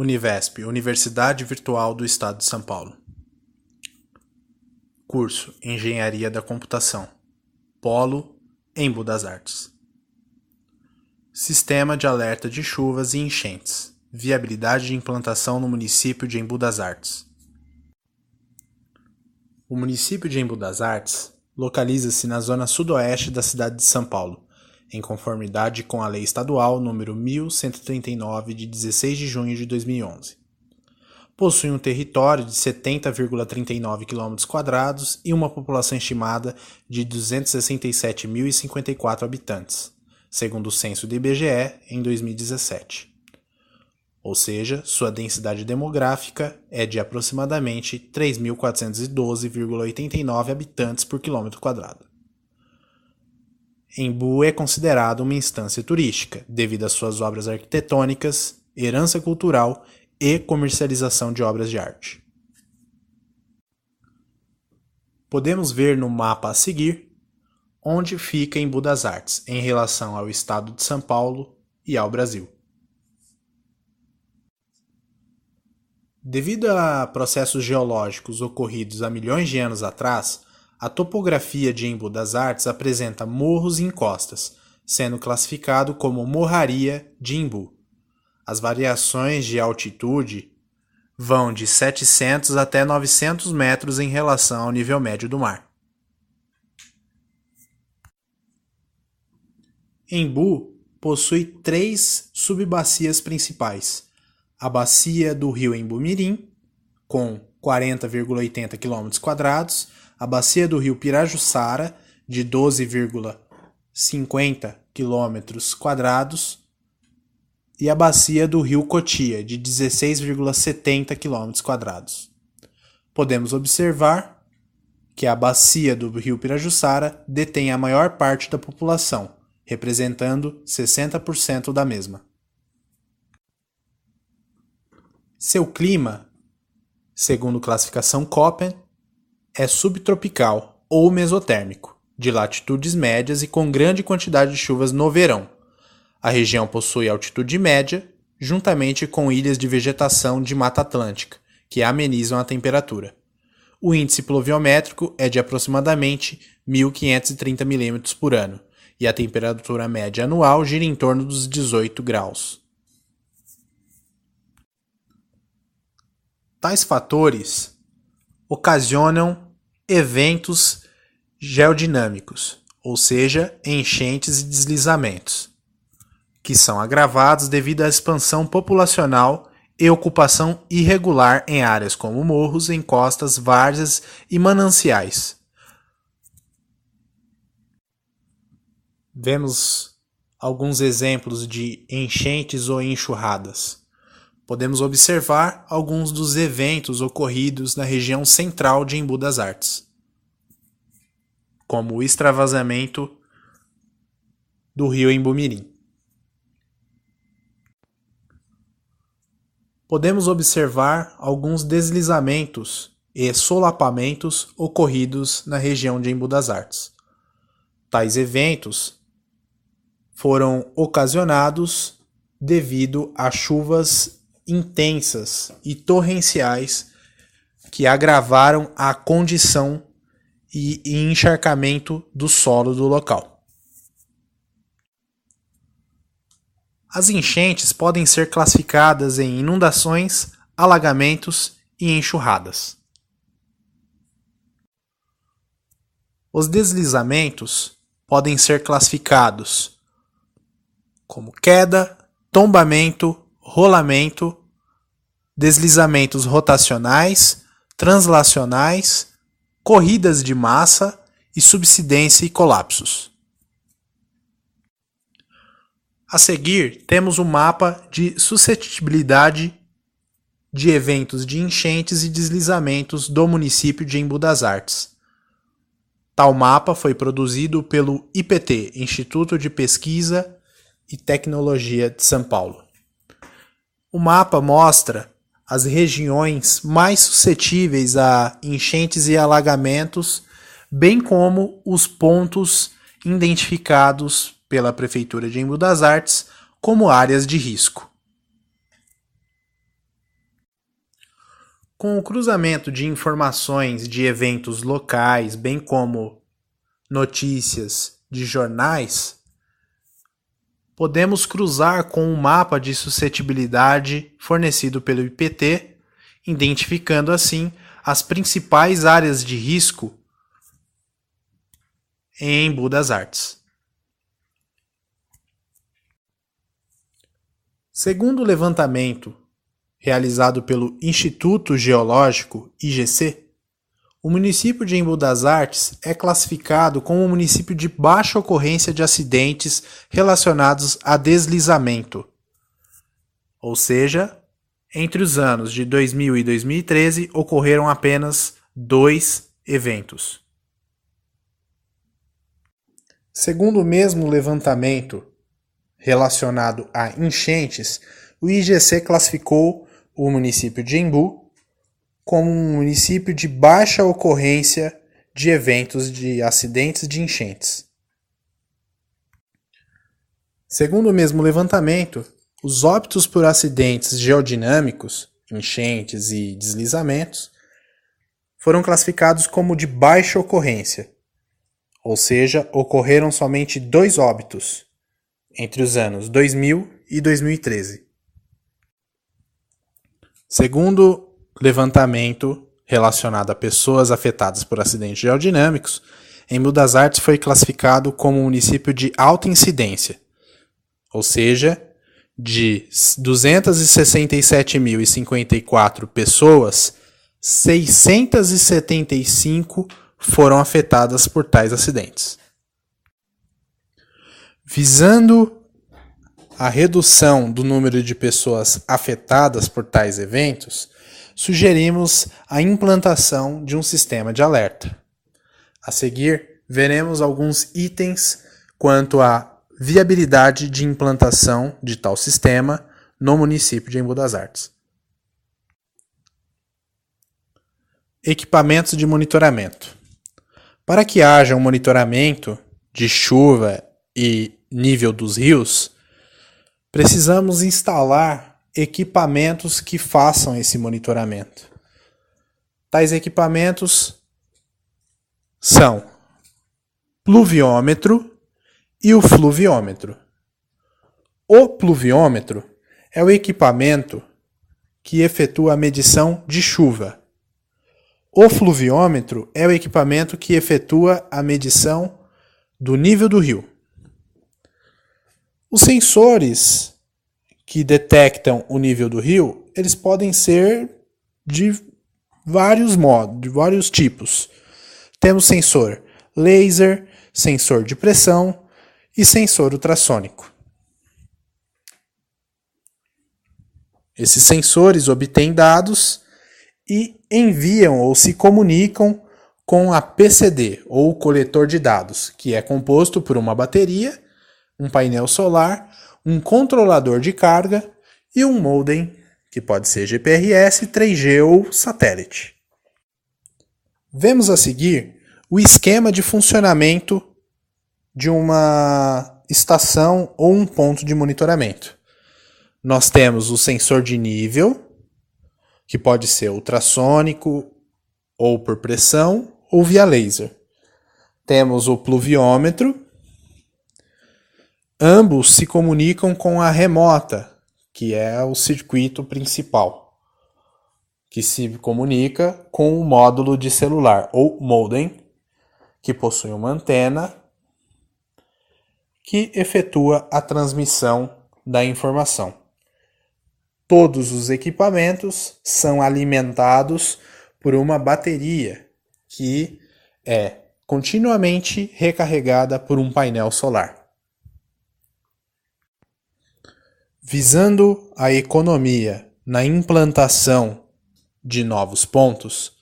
Univesp, Universidade Virtual do Estado de São Paulo. Curso Engenharia da Computação. Polo Embu das Artes. Sistema de alerta de chuvas e enchentes. Viabilidade de implantação no município de Embu das Artes. O município de Embu das Artes localiza-se na zona sudoeste da cidade de São Paulo, em conformidade com a Lei Estadual nº 1139, de 16 de junho de 2011. Possui um território de 70,39 km² e uma população estimada de 267.054 habitantes, segundo o censo do IBGE em 2017. Ou seja, sua densidade demográfica é de aproximadamente 3.412,89 habitantes por quilômetro quadrado. Embu é considerado uma instância turística, devido às suas obras arquitetônicas, herança cultural e comercialização de obras de arte. Podemos ver no mapa a seguir onde fica Embu das Artes em relação ao estado de São Paulo e ao Brasil. Devido a processos geológicos ocorridos há milhões de anos atrás, a topografia de Embu das Artes apresenta morros e encostas, sendo classificado como Morraria de Embu. As variações de altitude vão de 700 até 900 metros em relação ao nível médio do mar. Embu possui 3 subbacias principais: a bacia do rio Embu-Mirim, com 40,80 km², a bacia do rio Pirajussara, de 12,50 km², e a bacia do rio Cotia, de 16,70 km². Podemos observar que a bacia do rio Pirajussara detém a maior parte da população, representando 60% da mesma. Seu clima, segundo classificação Köppen, é subtropical ou mesotérmico, de latitudes médias e com grande quantidade de chuvas no verão. A região possui altitude média, juntamente com ilhas de vegetação de Mata Atlântica, que amenizam a temperatura. O índice pluviométrico é de aproximadamente 1.530 mm por ano, e a temperatura média anual gira em torno dos 18 graus. Tais fatores ocasionam eventos geodinâmicos, ou seja, enchentes e deslizamentos, que são agravados devido à expansão populacional e ocupação irregular em áreas como morros, encostas, várzeas e mananciais. Vemos alguns exemplos de enchentes ou enxurradas. Podemos observar alguns dos eventos ocorridos na região central de Embu das Artes, como o extravasamento do rio Embu-Mirim. Podemos observar alguns deslizamentos e solapamentos ocorridos na região de Embu das Artes. Tais eventos foram ocasionados devido a chuvas intensas e torrenciais que agravaram a condição e encharcamento do solo do local. As enchentes podem ser classificadas em inundações, alagamentos e enxurradas. Os deslizamentos podem ser classificados como queda, tombamento, rolamento, deslizamentos rotacionais, translacionais, corridas de massa e subsidência e colapsos. A seguir, temos o mapa de suscetibilidade de eventos de enchentes e deslizamentos do município de Embu das Artes. Tal mapa foi produzido pelo IPT, Instituto de Pesquisa e Tecnologia de São Paulo. O mapa mostra as regiões mais suscetíveis a enchentes e alagamentos, bem como os pontos identificados pela Prefeitura de Embu das Artes como áreas de risco. Com o cruzamento de informações de eventos locais, bem como notícias de jornais, podemos cruzar com um mapa de suscetibilidade fornecido pelo IPT, identificando assim as principais áreas de risco em Embu das Artes. Segundo o levantamento realizado pelo Instituto Geológico, IGC, o município de Embu das Artes é classificado como um município de baixa ocorrência de acidentes relacionados a deslizamento. Ou seja, entre os anos de 2000 e 2013 ocorreram apenas 2 eventos. Segundo o mesmo levantamento relacionado a enchentes, o IGC classificou o município de Embu como um município de baixa ocorrência de eventos de acidentes de enchentes. Segundo o mesmo levantamento, os óbitos por acidentes geodinâmicos, enchentes e deslizamentos, foram classificados como de baixa ocorrência, ou seja, ocorreram somente 2 óbitos entre os anos 2000 e 2013. Segundo levantamento relacionado a pessoas afetadas por acidentes geodinâmicos, Embu das Artes foi classificado como um município de alta incidência, ou seja, de 267.054 pessoas, 675 foram afetadas por tais acidentes. Visando a redução do número de pessoas afetadas por tais eventos, sugerimos a implantação de um sistema de alerta. A seguir, veremos alguns itens quanto à viabilidade de implantação de tal sistema no município de Embu das Artes. Equipamentos de monitoramento. Para que haja um monitoramento de chuva e nível dos rios, precisamos instalar equipamentos que façam esse monitoramento. Tais equipamentos são pluviômetro e o fluviômetro. O pluviômetro é o equipamento que efetua a medição de chuva. O fluviômetro é o equipamento que efetua a medição do nível do rio. Os sensores que detectam o nível do rio, eles podem ser de vários modos, de vários tipos. Temos sensor laser, sensor de pressão e sensor ultrassônico. Esses sensores obtêm dados e enviam ou se comunicam com a PCD, ou coletor de dados, que é composto por uma bateria, um painel solar, um controlador de carga e um modem, que pode ser GPRS, 3G ou satélite. Vemos a seguir o esquema de funcionamento de uma estação ou um ponto de monitoramento. Nós temos o sensor de nível, que pode ser ultrassônico ou por pressão ou via laser. Temos o pluviômetro. Ambos se comunicam com a remota, que é o circuito principal, que se comunica com o módulo de celular, ou modem, que possui uma antena que efetua a transmissão da informação. Todos os equipamentos são alimentados por uma bateria que é continuamente recarregada por um painel solar. Visando a economia na implantação de novos pontos,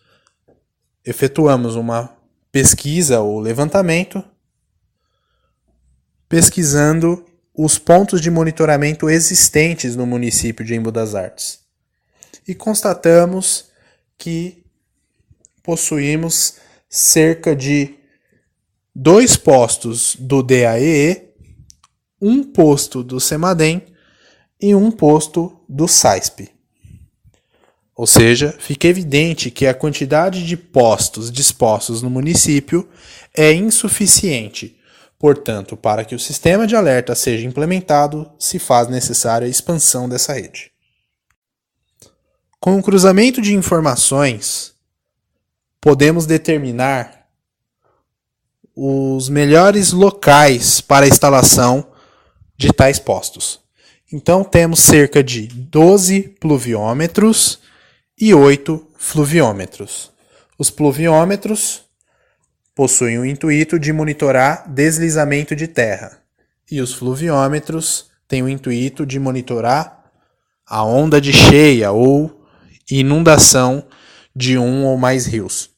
efetuamos uma pesquisa ou levantamento, pesquisando os pontos de monitoramento existentes no município de Embu das Artes. E constatamos que possuímos cerca de 2 postos do DAEE, um posto do CEMADEM e um posto do SAISP. Ou seja, fica evidente que a quantidade de postos dispostos no município é insuficiente. Portanto, para que o sistema de alerta seja implementado, se faz necessária a expansão dessa rede. Com o cruzamento de informações, podemos determinar os melhores locais para a instalação de tais postos. Então, temos cerca de 12 pluviômetros e 8 fluviômetros. Os pluviômetros possuem o intuito de monitorar deslizamento de terra e os fluviômetros têm o intuito de monitorar a onda de cheia ou inundação de um ou mais rios.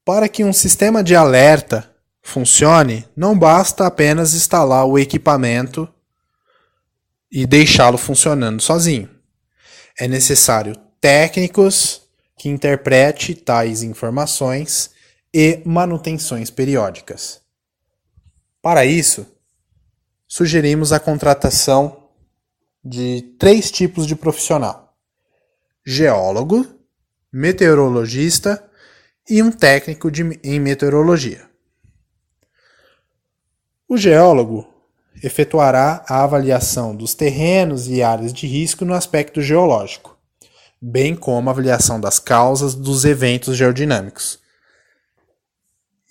Para que um sistema de alerta funcione, não basta apenas instalar o equipamento e deixá-lo funcionando sozinho. É necessário técnicos que interpretem tais informações e manutenções periódicas. Para isso, sugerimos a contratação de 3 tipos de profissional: geólogo, meteorologista e um técnico em meteorologia. O geólogo efetuará a avaliação dos terrenos e áreas de risco no aspecto geológico, bem como a avaliação das causas dos eventos geodinâmicos,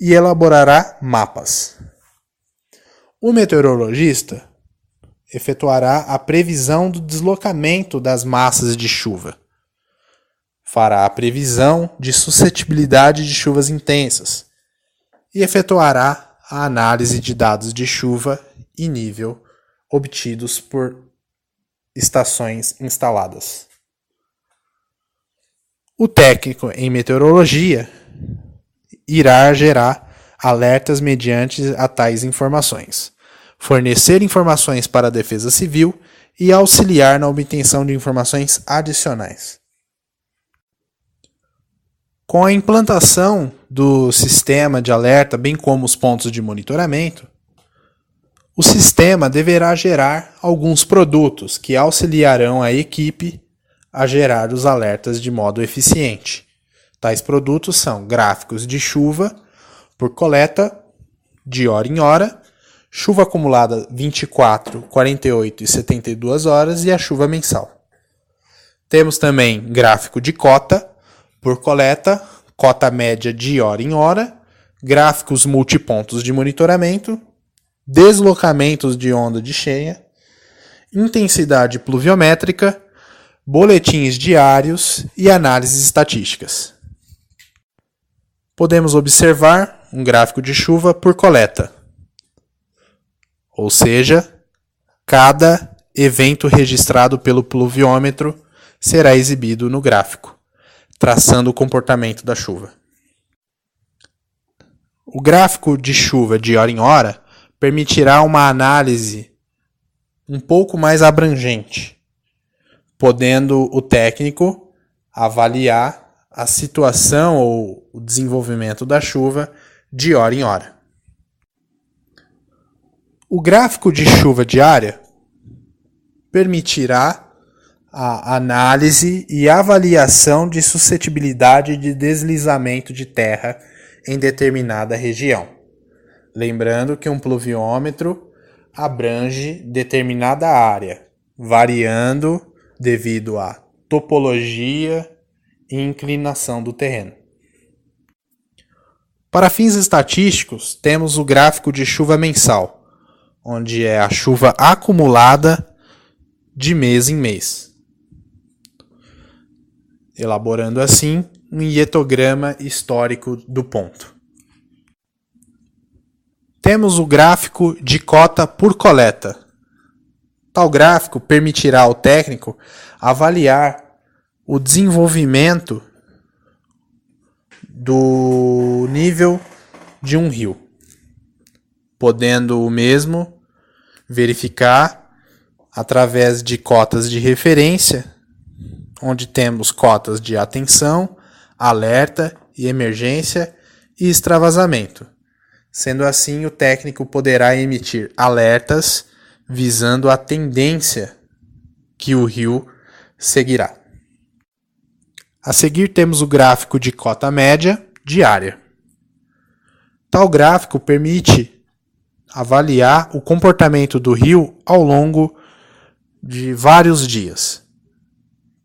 e elaborará mapas. O meteorologista efetuará a previsão do deslocamento das massas de chuva, fará a previsão de suscetibilidade de chuvas intensas e efetuará a análise de dados de chuva e nível obtidos por estações instaladas. O técnico em meteorologia irá gerar alertas mediante a tais informações, fornecer informações para a Defesa Civil e auxiliar na obtenção de informações adicionais. Com a implantação do sistema de alerta, bem como os pontos de monitoramento, o sistema deverá gerar alguns produtos que auxiliarão a equipe a gerar os alertas de modo eficiente. Tais produtos são gráficos de chuva por coleta de hora em hora, chuva acumulada 24, 48 e 72 horas e a chuva mensal. Temos também gráfico de cota por coleta, cota média de hora em hora, gráficos multipontos de monitoramento, deslocamentos de onda de cheia, intensidade pluviométrica, boletins diários e análises estatísticas. Podemos observar um gráfico de chuva por coleta, ou seja, cada evento registrado pelo pluviômetro será exibido no gráfico, traçando o comportamento da chuva. O gráfico de chuva de hora em hora permitirá uma análise um pouco mais abrangente, podendo o técnico avaliar a situação ou o desenvolvimento da chuva de hora em hora. O gráfico de chuva diária permitirá a análise e avaliação de suscetibilidade de deslizamento de terra em determinada região. Lembrando que um pluviômetro abrange determinada área, variando devido à topologia e inclinação do terreno. Para fins estatísticos, temos o gráfico de chuva mensal, onde é a chuva acumulada de mês em mês, elaborando assim um hietograma histórico do ponto. Temos o gráfico de cota por coleta. Tal gráfico permitirá ao técnico avaliar o desenvolvimento do nível de um rio, podendo o mesmo verificar através de cotas de referência, onde temos cotas de atenção, alerta e emergência e extravasamento. Sendo assim, o técnico poderá emitir alertas visando a tendência que o rio seguirá. A seguir temos o gráfico de cota média diária. Tal gráfico permite avaliar o comportamento do rio ao longo de vários dias,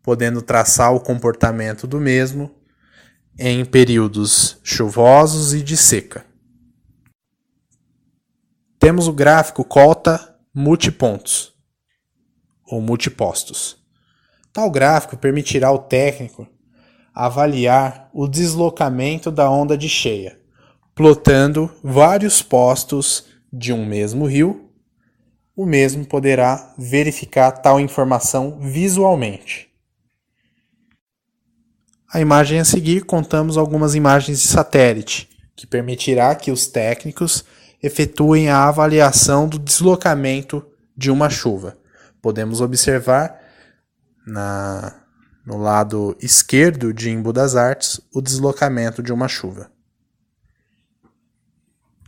podendo traçar o comportamento do mesmo em períodos chuvosos e de seca. Temos o gráfico cota multipontos ou multipostos. Tal gráfico permitirá ao técnico avaliar o deslocamento da onda de cheia, plotando vários postos de um mesmo rio. O mesmo poderá verificar tal informação visualmente. A imagem a seguir contamos algumas imagens de satélite, que permitirá que os técnicos efetuem a avaliação do deslocamento de uma chuva. Podemos observar no lado esquerdo de Embu das Artes o deslocamento de uma chuva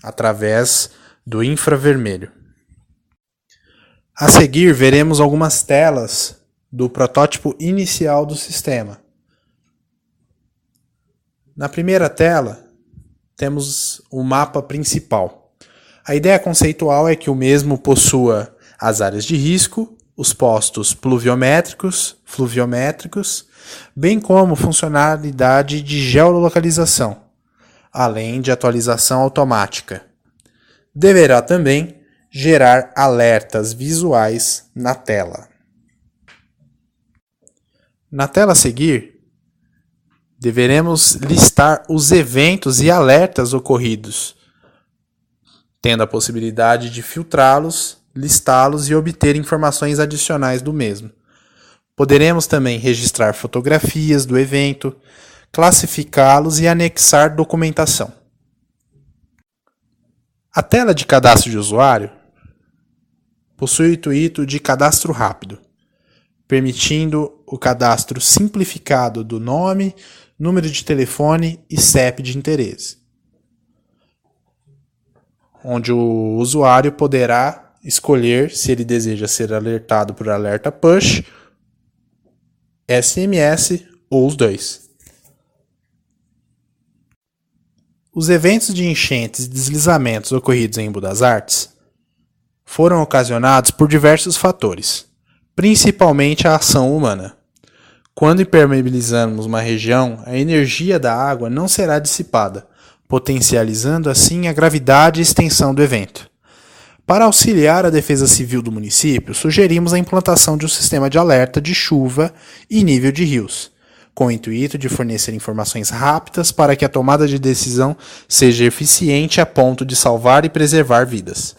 através do infravermelho. A seguir, veremos algumas telas do protótipo inicial do sistema. Na primeira tela, temos o mapa principal. A ideia conceitual é que o mesmo possua as áreas de risco, os postos pluviométricos, fluviométricos, bem como funcionalidade de geolocalização, além de atualização automática. Deverá também gerar alertas visuais na tela. Na tela a seguir, deveremos listar os eventos e alertas ocorridos, tendo a possibilidade de filtrá-los, listá-los e obter informações adicionais do mesmo. Poderemos também registrar fotografias do evento, classificá-los e anexar documentação. A tela de cadastro de usuário possui o intuito de cadastro rápido, permitindo o cadastro simplificado do nome, número de telefone e CEP de interesse, onde o usuário poderá escolher se ele deseja ser alertado por alerta push, SMS ou os dois. Os eventos de enchentes e deslizamentos ocorridos em Embu das Artes foram ocasionados por diversos fatores, principalmente a ação humana. Quando impermeabilizamos uma região, a energia da água não será dissipada, potencializando assim a gravidade e extensão do evento. Para auxiliar a defesa civil do município, sugerimos a implantação de um sistema de alerta de chuva e nível de rios, com o intuito de fornecer informações rápidas para que a tomada de decisão seja eficiente a ponto de salvar e preservar vidas.